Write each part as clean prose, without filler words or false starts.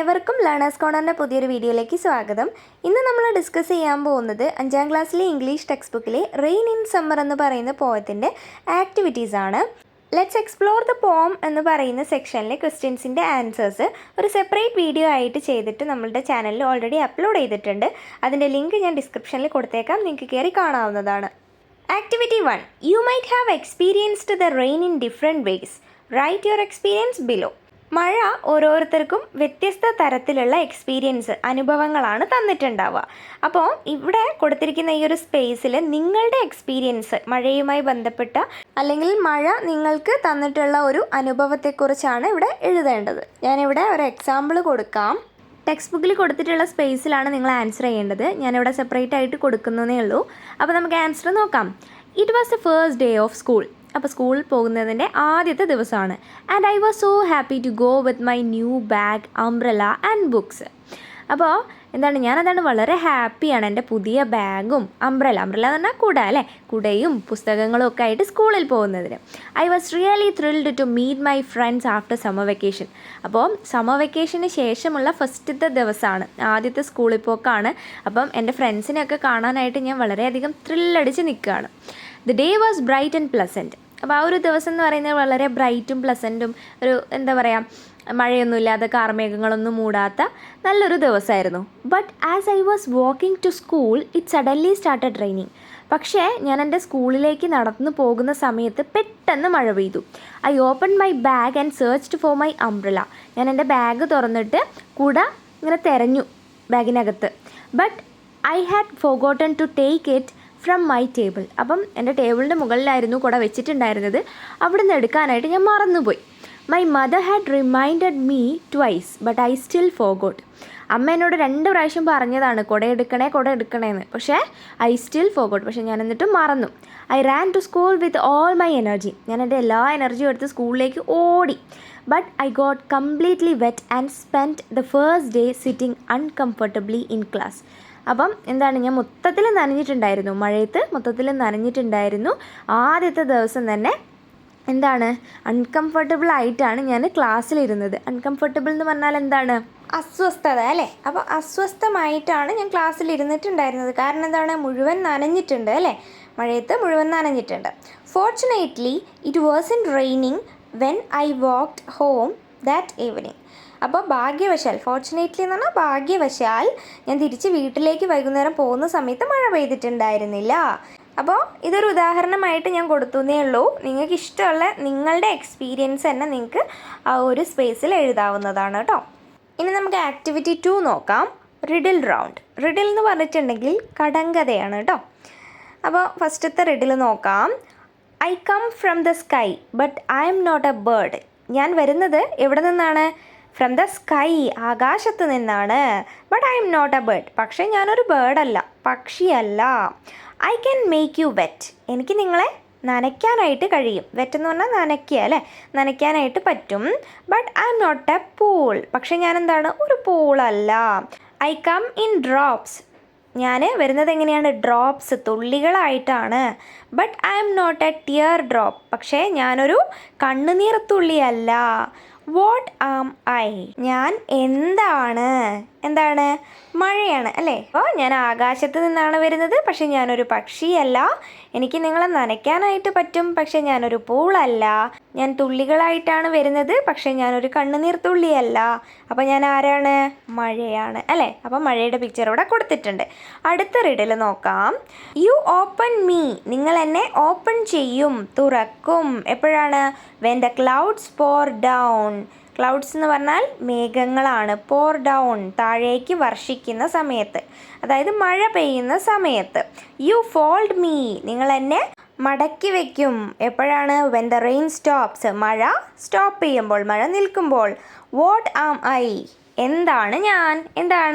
ഏവർക്കും ലേണേഴ്സ് കോർണറിൻ്റെ പുതിയൊരു വീഡിയോയിലേക്ക് സ്വാഗതം. ഇന്ന് നമ്മൾ ഡിസ്കസ് ചെയ്യാൻ പോകുന്നത് 5ാം ക്ലാസ്സിലെ ഇംഗ്ലീഷ് ടെക്സ്റ്റ് ബുക്കിലെ റെയിൻ ഇൻ സമ്മർ എന്ന് പറയുന്ന പോയത്തിൻ്റെ ആക്ടിവിറ്റീസാണ്. ലെറ്റ്സ് എക്സ്പ്ലോർ ദ പോം എന്ന് പറയുന്ന സെക്ഷനിലെ ക്വസ്റ്റ്യൻസിൻ്റെ ആൻസേഴ്സ് ഒരു സെപ്പറേറ്റ് വീഡിയോ ആയിട്ട് ചെയ്തിട്ട് നമ്മളുടെ ചാനലിൽ ഓൾറെഡി അപ്ലോഡ് ചെയ്തിട്ടുണ്ട്. അതിൻ്റെ ലിങ്ക് ഞാൻ ഡിസ്ക്രിപ്ഷനിൽ കൊടുത്തേക്കാം, നിങ്ങൾക്ക് കയറി കാണാവുന്നതാണ്. Activity 1. You might have experienced the rain in different ways. Write your experience below. മഴ ഓരോരുത്തർക്കും വ്യത്യസ്ത തരത്തിലുള്ള എക്സ്പീരിയൻസ് അനുഭവങ്ങളാണ് തന്നിട്ടുണ്ടാവുക. അപ്പോൾ ഇവിടെ കൊടുത്തിരിക്കുന്ന ഈ ഒരു സ്പേസിൽ നിങ്ങളുടെ എക്സ്പീരിയൻസ് മഴയുമായി ബന്ധപ്പെട്ട അല്ലെങ്കിൽ മഴ നിങ്ങൾക്ക് തന്നിട്ടുള്ള ഒരു അനുഭവത്തെക്കുറിച്ചാണ് ഇവിടെ എഴുതേണ്ടത്. ഞാനിവിടെ ഒരു എക്സാമ്പിൾ കൊടുക്കാം. ടെക്സ്റ്റ് ബുക്കിൽ കൊടുത്തിട്ടുള്ള സ്പേസിലാണ് നിങ്ങൾ ആൻസർ ചെയ്യേണ്ടത്. ഞാനിവിടെ സെപ്പറേറ്റ് ആയിട്ട് കൊടുക്കുന്നതേ ഉള്ളൂ. അപ്പോൾ നമുക്ക് ആൻസർ നോക്കാം. It was the first day of school. അപ്പോൾ സ്കൂളിൽ പോകുന്നതിൻ്റെ ആദ്യത്തെ ദിവസമാണ്. And I was so happy to go with my new bag, umbrella and books. അപ്പോൾ ഞാനതാണ് വളരെ ഹാപ്പിയാണ് എൻ്റെ പുതിയ ബാഗും അംബ്രല എന്ന് പറഞ്ഞാൽ കുട അല്ലേ, കുടയും പുസ്തകങ്ങളും ഒക്കെ ആയിട്ട് സ്കൂളിൽ പോകുന്നതിന്. I was really thrilled to meet my friends after summer vacation. അപ്പോൾ സമ്മർ വെക്കേഷന് ശേഷമുള്ള ഫസ്റ്റത്തെ ദിവസമാണ്, ആദ്യത്തെ സ്കൂളിൽ പോക്കാണ്. അപ്പം എൻ്റെ ഫ്രണ്ട്സിനെയൊക്കെ കാണാനായിട്ട് ഞാൻ വളരെയധികം ത്രില്ലടിച്ച് നിൽക്കുകയാണ്. The day was bright and pleasant. അപ്പോൾ ആ ഒരു ദിവസം എന്ന് പറയുന്നത് വളരെ ബ്രൈറ്റും പ്ലസൻറ്റും ഒരു മഴയൊന്നുമില്ലാതെ കാർമേഘങ്ങളൊന്നും മൂടാത്ത നല്ലൊരു ദിവസമായിരുന്നു. But as I was walking to school it suddenly started raining. പക്ഷേ ഞാൻ എൻ്റെ സ്കൂളിലേക്ക് നടന്നു പോകുന്ന സമയത്ത് പെട്ടെന്ന് മഴ പെയ്തു. I open my bag and searched for my umbrella. ഞാൻ എൻ്റെ ബാഗ് തുറന്നിട്ട് കുട ഇങ്ങനെ തിരഞ്ഞു ബാഗിനകത്ത്. But I had forgotten to take it from my table. അപ്പം എൻ്റെ ടേബിളിൻ്റെ മുകളിലായിരുന്നു കുട വെച്ചിട്ടുണ്ടായിരുന്നത്, അവിടെ നിന്ന് എടുക്കാനായിട്ട് ഞാൻ മറന്നുപോയി. My mother had reminded me twice but I still forgot. അമ്മ എന്നോട് 2 പ്രാവശ്യം പറഞ്ഞതാണ് കുട എടുക്കണേന്ന്, പക്ഷേ ഐ സ്റ്റിൽ ഫോർഗോട്ട്, പക്ഷേ ഞാൻ എന്നിട്ട് മറന്നു. I ran to school with all my energy. ഞാൻ എൻ്റെ എല്ലാ എനർജിയും എടുത്ത് സ്കൂളിലേക്ക് ഓടി. But I got completely wet and spend the first day sitting uncomfortably in class. അപ്പം ഞാൻ മൊത്തത്തിൽ നനഞ്ഞിട്ടുണ്ടായിരുന്നു, മഴയത്ത് മൊത്തത്തിൽ നനഞ്ഞിട്ടുണ്ടായിരുന്നു. ആദ്യത്തെ ദിവസം തന്നെ അൺകംഫർട്ടബിൾ ആയിട്ടാണ് ഞാൻ ക്ലാസ്സിലിരുന്നത്. അൺകംഫർട്ടബിൾ എന്ന് പറഞ്ഞാൽ അസ്വസ്ഥത അല്ലേ. അപ്പോൾ അസ്വസ്ഥമായിട്ടാണ് ഞാൻ ക്ലാസ്സിലിരുന്നിട്ടുണ്ടായിരുന്നത്. കാരണം മുഴുവൻ നനഞ്ഞിട്ടുണ്ട് അല്ലേ, മഴയത്ത് മുഴുവൻ നനഞ്ഞിട്ടുണ്ട്. Fortunately it wasn't raining when I walked home that evening. അപ്പോൾ ഭാഗ്യവശാൽ, ഫോർച്ചുനേറ്റ്ലി എന്ന് പറഞ്ഞാൽ ഭാഗ്യവശാൽ, ഞാൻ തിരിച്ച് വീട്ടിലേക്ക് വൈകുന്നേരം പോകുന്ന സമയത്ത് മഴ പെയ്തിട്ടുണ്ടായിരുന്നില്ല. അപ്പോൾ ഇതൊരു ഉദാഹരണമായിട്ട് ഞാൻ കൊടുത്തേ ഉള്ളൂ. നിങ്ങൾക്ക് ഇഷ്ടമുള്ള നിങ്ങളുടെ എക്സ്പീരിയൻസ് തന്നെ നിങ്ങൾക്ക് ആ ഒരു സ്പേസിൽ എഴുതാവുന്നതാണ് കേട്ടോ. ഇനി നമുക്ക് ആക്ടിവിറ്റി 2 നോക്കാം. Riddle round. റിഡിൽ എന്ന് പറഞ്ഞിട്ടുണ്ടെങ്കിൽ കടങ്കഥയാണ് കേട്ടോ. അപ്പോൾ ഫസ്റ്റത്തെ റിഡിൽ നോക്കാം. I come from the sky but I'm not a bird. ഞാൻ വരുന്നത് എവിടെ നിന്നാണ്? ഫ്രം ദ സ്കൈ, ആകാശത്ത് നിന്നാണ്. But I'm not a bird, പക്ഷേ ഞാനൊരു ബേർഡല്ല, പക്ഷിയല്ല. I can make you wet. എനിക്ക് നിങ്ങളെ നനയ്ക്കാനായിട്ട് കഴിയും. വെറ്റ് എന്ന് പറഞ്ഞാൽ നനയ്ക്കുക അല്ലേ, നനയ്ക്കാനായിട്ട് പറ്റും. But I'm not a pool, പക്ഷേ ഞാൻ ഒരു പൂളല്ല. I come in drops. ഞാൻ വരുന്നത് എങ്ങനെയാണ്? ഡ്രോപ്സ്, തുള്ളികളായിട്ടാണ്. But I'm not a tear drop, പക്ഷേ ഞാനൊരു കണ്ണുനീർ തുള്ളിയല്ല. What am I? ഞാൻ എന്താണ്? മഴയാണ് അല്ലേ. അപ്പോൾ ഞാൻ ആകാശത്ത് നിന്നാണ് വരുന്നത്, പക്ഷെ ഞാനൊരു പക്ഷിയല്ല. എനിക്ക് നിങ്ങളെ നനയ്ക്കാനായിട്ട് പറ്റും, പക്ഷെ ഞാനൊരു പൂളല്ല. ഞാൻ തുള്ളികളായിട്ടാണ് വരുന്നത്, പക്ഷെ ഞാനൊരു കണ്ണുനീർ തുള്ളിയല്ല. അപ്പോൾ ഞാൻ ആരാണ്? മഴയാണ് അല്ലേ. അപ്പോൾ മഴയുടെ പിക്ചർ ഇവിടെ കൊടുത്തിട്ടുണ്ട്. അടുത്ത റിഡിൽ നോക്കാം. You open me. നിങ്ങൾ എന്നെ ഓപ്പൺ ചെയ്യും, തുറക്കും. എപ്പോഴാണ്? When the clouds pour down. Clouds എന്ന് പറഞ്ഞാൽ മേഘങ്ങളാണ്. പോർ ഡൗൺ, താഴേക്ക് വർഷിക്കുന്ന സമയത്ത്, അതായത് മഴ പെയ്യുന്ന സമയത്ത്. You fold me. നിങ്ങൾ എന്നെ മടക്കി വയ്ക്കും. എപ്പോഴാണ്? When the rain stops. മഴ സ്റ്റോപ്പ് ചെയ്യുമ്പോൾ, മഴ നിൽക്കുമ്പോൾ. What am I? എന്താണ് ഞാൻ?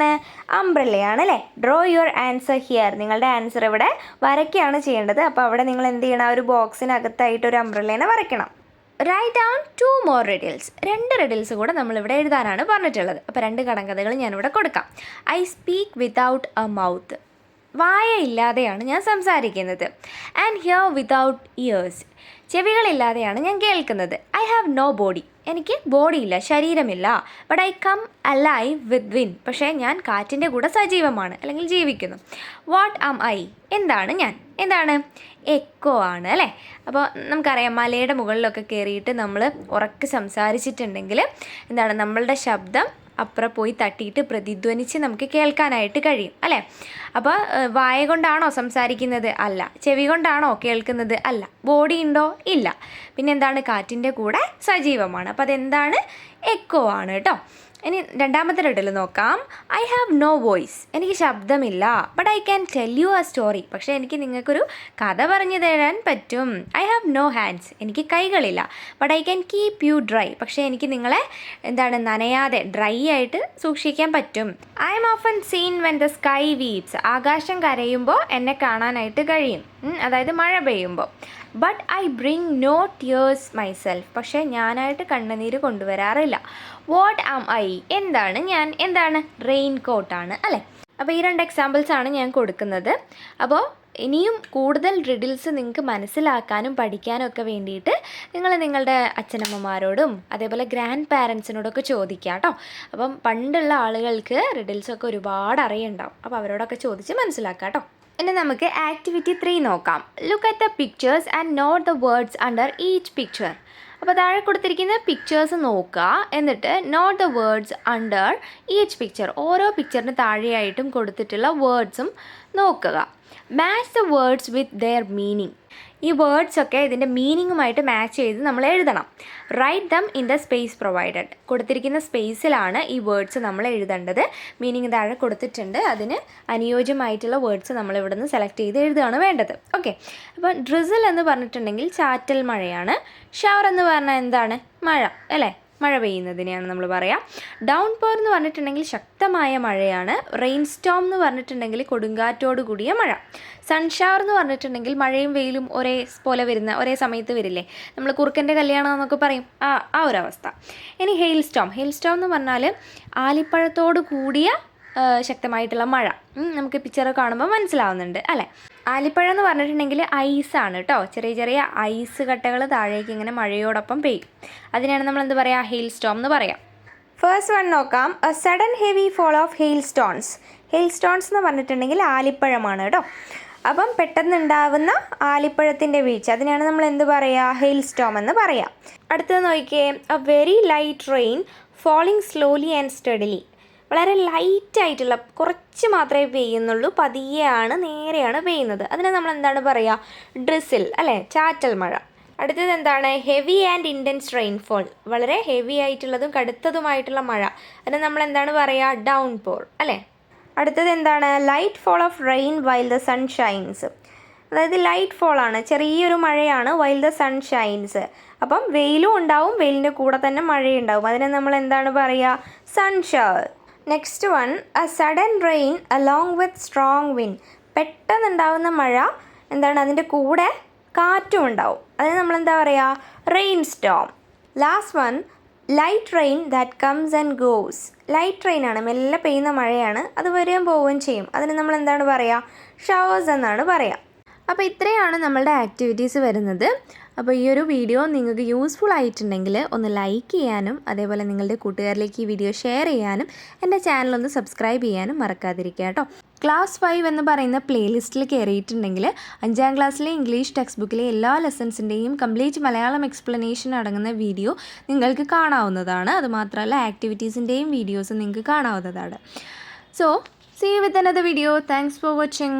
അംബ്രല്ലയാണ് അല്ലേ. Draw your answer here. നിങ്ങളുടെ ആൻസർ ഇവിടെ വരയ്ക്കുകയാണ് ചെയ്യേണ്ടത്. അപ്പോൾ അവിടെ നിങ്ങൾ എന്ത് ചെയ്യണം? ഒരു ബോക്സിനകത്തായിട്ട് ഒരു അംബ്രല്ലേനെ വരയ്ക്കണം. Write down 2 more riddles. 2 riddles കൂടെ നമ്മളിവിടെ എഴുതാനാണ് പറഞ്ഞിട്ടുള്ളത്. അപ്പോൾ 2 കടങ്കഥകൾ ഞാനിവിടെ കൊടുക്കാം. I speak without a mouth. വായയില്ലാതെയാണ് ഞാൻ സംസാരിക്കുന്നത്. And hear without ears. ചെവികളില്ലാതെയാണ് ഞാൻ കേൾക്കുന്നത്. I have no body. എനിക്ക് ബോഡിയില്ല, ശരീരമില്ല. But I come alive with wind. പക്ഷേ ഞാൻ കാറ്റിൻ്റെ കൂടെ സജീവമാണ് അല്ലെങ്കിൽ ജീവിക്കുന്നു. What am I? എന്താണ് ഞാൻ? എന്താണ്? എക്കോ ആണ് അല്ലേ? അപ്പോൾ നമുക്കറിയാം മലയുടെ മുകളിലൊക്കെ കയറിയിട്ട് നമ്മൾ ഉറക്കെ സംസാരിച്ചിട്ടുണ്ടെങ്കിൽ എന്താണ്, നമ്മളുടെ ശബ്ദം അപ്പുറം പോയി തട്ടിയിട്ട് പ്രതിധ്വനിച്ച് നമുക്ക് കേൾക്കാനായിട്ട് കഴിയും അല്ലേ? അപ്പോൾ വായ കൊണ്ടാണോ സംസാരിക്കുന്നത്? അല്ല. ചെവി കൊണ്ടാണോ കേൾക്കുന്നത്? അല്ല. ബോഡി ഉണ്ടോ? ഇല്ല. പിന്നെ എന്താണ്? കാറ്റിൻ്റെ കൂടെ സജീവമാണ്. അപ്പോൾ അതെന്താണ്? എക്കോ ആണ് കേട്ടോ. ഇനി രണ്ടാമത്തെ റിഡൽ നോക്കാം. I have no voice. എനിക്ക് ശബ്ദമില്ല. But I can tell you a story. പക്ഷേ എനിക്ക് നിങ്ങൾക്കൊരു കഥ പറഞ്ഞു തരാൻ പറ്റും. I have no hands. എനിക്ക് കൈകളില്ല. But I can keep you dry. പക്ഷേ എനിക്ക് നിങ്ങളെ എന്താണ്, നനയാതെ ഡ്രൈ ആയിട്ട് സൂക്ഷിക്കാൻ പറ്റും. I'm often seen when the sky weeps. ആകാശം കരയുമ്പോൾ എന്നെ കാണാനായിട്ട് കഴിയും, അതായത് മഴ പെയ്യുമ്പോൾ. But I bring no tears myself. പക്ഷേ ഞാനായിട്ട് കണ്ണുനീര് കൊണ്ടുവരാറില്ല. What am I? എന്താണ് ഞാൻ? എന്താണ്? റെയിൻ കോട്ടാണ് അല്ലേ? അപ്പോൾ ഈ 2 എക്സാമ്പിൾസാണ് ഞാൻ കൊടുക്കുന്നത്. അപ്പോൾ ഇനിയും കൂടുതൽ റിഡിൽസ് നിങ്ങൾക്ക് മനസ്സിലാക്കാനും പഠിക്കാനും ഒക്കെ വേണ്ടിയിട്ട് നിങ്ങൾ നിങ്ങളുടെ അച്ഛനമ്മമാരോടും അതേപോലെ ഗ്രാൻഡ് പാരൻസിനോടൊക്കെ ചോദിക്കുക കേട്ടോ. അപ്പം പണ്ടുള്ള ആളുകൾക്ക് റിഡിൽസൊക്കെ ഒരുപാട് അറിയുണ്ടാവും. അപ്പോൾ അവരോടൊക്കെ ചോദിച്ച് മനസ്സിലാക്കാം കേട്ടോ. ഇനി നമുക്ക് ആക്ടിവിറ്റി 3 നോക്കാം. Look at the pictures and note the words under each picture. അപ്പോൾ താഴെ കൊടുത്തിരിക്കുന്ന പിക്ചേഴ്സ് നോക്കുക, എന്നിട്ട് note the words under each picture. ഓരോ പിക്ചറിന് താഴെയായിട്ടും കൊടുത്തിട്ടുള്ള വേർഡ്സും നോക്കുക. Match the words with their meaning. ഈ വേർഡ്സൊക്കെ ഇതിൻ്റെ മീനിങ്ങുമായിട്ട് മാച്ച് ചെയ്ത് നമ്മൾ എഴുതണം. Write them in the space provided. കൊടുത്തിരിക്കുന്ന സ്പേസിലാണ് ഈ വേർഡ്സ് നമ്മൾ എഴുതേണ്ടത്. മീനിങ് താഴെ കൊടുത്തിട്ടുണ്ട്. അതിന് അനുയോജ്യമായിട്ടുള്ള വേർഡ്സ് നമ്മൾ ഇവിടെ നിന്ന് സെലക്ട് ചെയ്ത് എഴുതുകയാണ് വേണ്ടത്. ഓക്കെ. അപ്പോൾ ഡ്രിസിൽ എന്ന് പറഞ്ഞിട്ടുണ്ടെങ്കിൽ ചാറ്റൽ മഴയാണ്. ഷവർ എന്ന് പറഞ്ഞാൽ എന്താണ്? മഴ അല്ലേ? മഴ പെയ്യുന്നതിനെയാണ് നമ്മൾ പറയാം. ഡൗൺ പോർ എന്ന് പറഞ്ഞിട്ടുണ്ടെങ്കിൽ ശക്തമായ മഴയാണ്. റെയിൻ സ്റ്റോം എന്ന് പറഞ്ഞിട്ടുണ്ടെങ്കിൽ കൊടുങ്കാറ്റോട് കൂടിയ മഴ. സൺഷവർ എന്ന് പറഞ്ഞിട്ടുണ്ടെങ്കിൽ മഴയും വെയിലും ഒരേ സമയത്ത് വരില്ലേ? നമ്മൾ കുറുക്കൻ്റെ കല്യാണം എന്നൊക്കെ പറയും, ആ ഒരു അവസ്ഥ. ഇനി ഹെയിൽ സ്റ്റോം. ഹെയിൽ സ്റ്റോം എന്ന് പറഞ്ഞാൽ ആലിപ്പഴത്തോട് കൂടിയ ശക്തമായിട്ടുള്ള മഴ. നമുക്ക് പിക്ചർ കാണുമ്പോൾ മനസ്സിലാവുന്നുണ്ട് അല്ലേ? ആലിപ്പഴം എന്ന് പറഞ്ഞിട്ടുണ്ടെങ്കിൽ ഐസാണ് കേട്ടോ. ചെറിയ ചെറിയ ഐസ് കട്ടകൾ താഴേക്ക് ഇങ്ങനെ മഴയോടൊപ്പം പെയ്യും. അതിനാണ് നമ്മൾ എന്ത് പറയുക? ഹെയിൽ സ്റ്റോം എന്ന് പറയാം. ഫസ്റ്റ് വൺ നോക്കാം. A sudden heavy fall of hail stones. Hail stones എന്ന് പറഞ്ഞിട്ടുണ്ടെങ്കിൽ ആലിപ്പഴമാണ് കേട്ടോ. അപ്പം പെട്ടെന്നുണ്ടാവുന്ന ആലിപ്പഴത്തിൻ്റെ വീഴ്ച, അതിനാണ് നമ്മൾ എന്ത് പറയുക? ഹെയിൽ സ്റ്റോം എന്ന് പറയാം. അടുത്തത് നോക്കിയേ. A very light rain falling slowly and steadily. വളരെ ലൈറ്റായിട്ടുള്ള കുറച്ച് മാത്രമേ പെയ്യുന്നുള്ളൂ, പതിയെയാണ്, നേരെയാണ് പെയ്യുന്നത്. അതിനെ നമ്മൾ എന്താണ് പറയുക? ഡ്രിസിൽ അല്ലേ? ചാറ്റൽ മഴ. അടുത്തത് എന്താണ്? Heavy and intense rainfall. വളരെ ഹെവി ആയിട്ടുള്ളതും കടുത്തതുമായിട്ടുള്ള മഴ. അതിനെ നമ്മൾ എന്താണ് പറയുക? ഡൗൺ പോർ അല്ലേ? അടുത്തത് എന്താണ്? Light fall of rain while the sun shines. അതായത് ലൈറ്റ് ഫോളാണ്, ചെറിയൊരു മഴയാണ്. While the sun shines. അപ്പം വെയിലും ഉണ്ടാവും, വെയിലിൻ്റെ കൂടെ തന്നെ മഴയുണ്ടാവും. അതിനെ നമ്മൾ എന്താണ് പറയുക? Sunshower. Next one. A sudden rain along with strong wind. പെട്ടെന്നുണ്ടാവുന്ന മഴ എന്താണ്? അതിൻ്റെ കൂടെ കാറ്റും ഉണ്ടാവും. അതിന് നമ്മൾ എന്താ പറയുക? Rain storm. Last one. Light rain that comes and goes. Light റെയിനാണ്, മെല്ലെ പെയ്യുന്ന മഴയാണ്, അത് വരികയും പോവുകയും ചെയ്യും. അതിന് നമ്മൾ എന്താണ് പറയുക? ഷവേഴ്സ് എന്നാണ് പറയുക. അപ്പോൾ ഇത്രയാണ് നമ്മളുടെ ആക്ടിവിറ്റീസ് വരുന്നത്. അപ്പോൾ ഈ ഒരു വീഡിയോ നിങ്ങൾക്ക് യൂസ്ഫുൾ ആയിട്ടുണ്ടെങ്കിൽ ഒന്ന് ലൈക്ക് ചെയ്യാനും അതേപോലെ നിങ്ങളുടെ കൂട്ടുകാരിലേക്ക് ഈ വീഡിയോ ഷെയർ ചെയ്യാനും എൻ്റെ ചാനലൊന്ന് സബ്സ്ക്രൈബ് ചെയ്യാനും മറക്കാതിരിക്കുക കേട്ടോ. ക്ലാസ് 5 എന്ന് പറയുന്ന പ്ലേലിസ്റ്റിൽ കയറിയിട്ടുണ്ടെങ്കിൽ 5ാം ക്ലാസ്സിലെ ഇംഗ്ലീഷ് ടെക്സ്റ്റ് ബുക്കിലെ എല്ലാ ലെസൺസിൻ്റെയും കംപ്ലീറ്റ് മലയാളം എക്സ്പ്ലനേഷൻ അടങ്ങുന്ന വീഡിയോ നിങ്ങൾക്ക് കാണാവുന്നതാണ്. അതുമാത്രമല്ല ആക്ടിവിറ്റീസിൻ്റെയും വീഡിയോസ് നിങ്ങൾക്ക് കാണാവുന്നതാണ്. So see you with another video. Thanks for watching.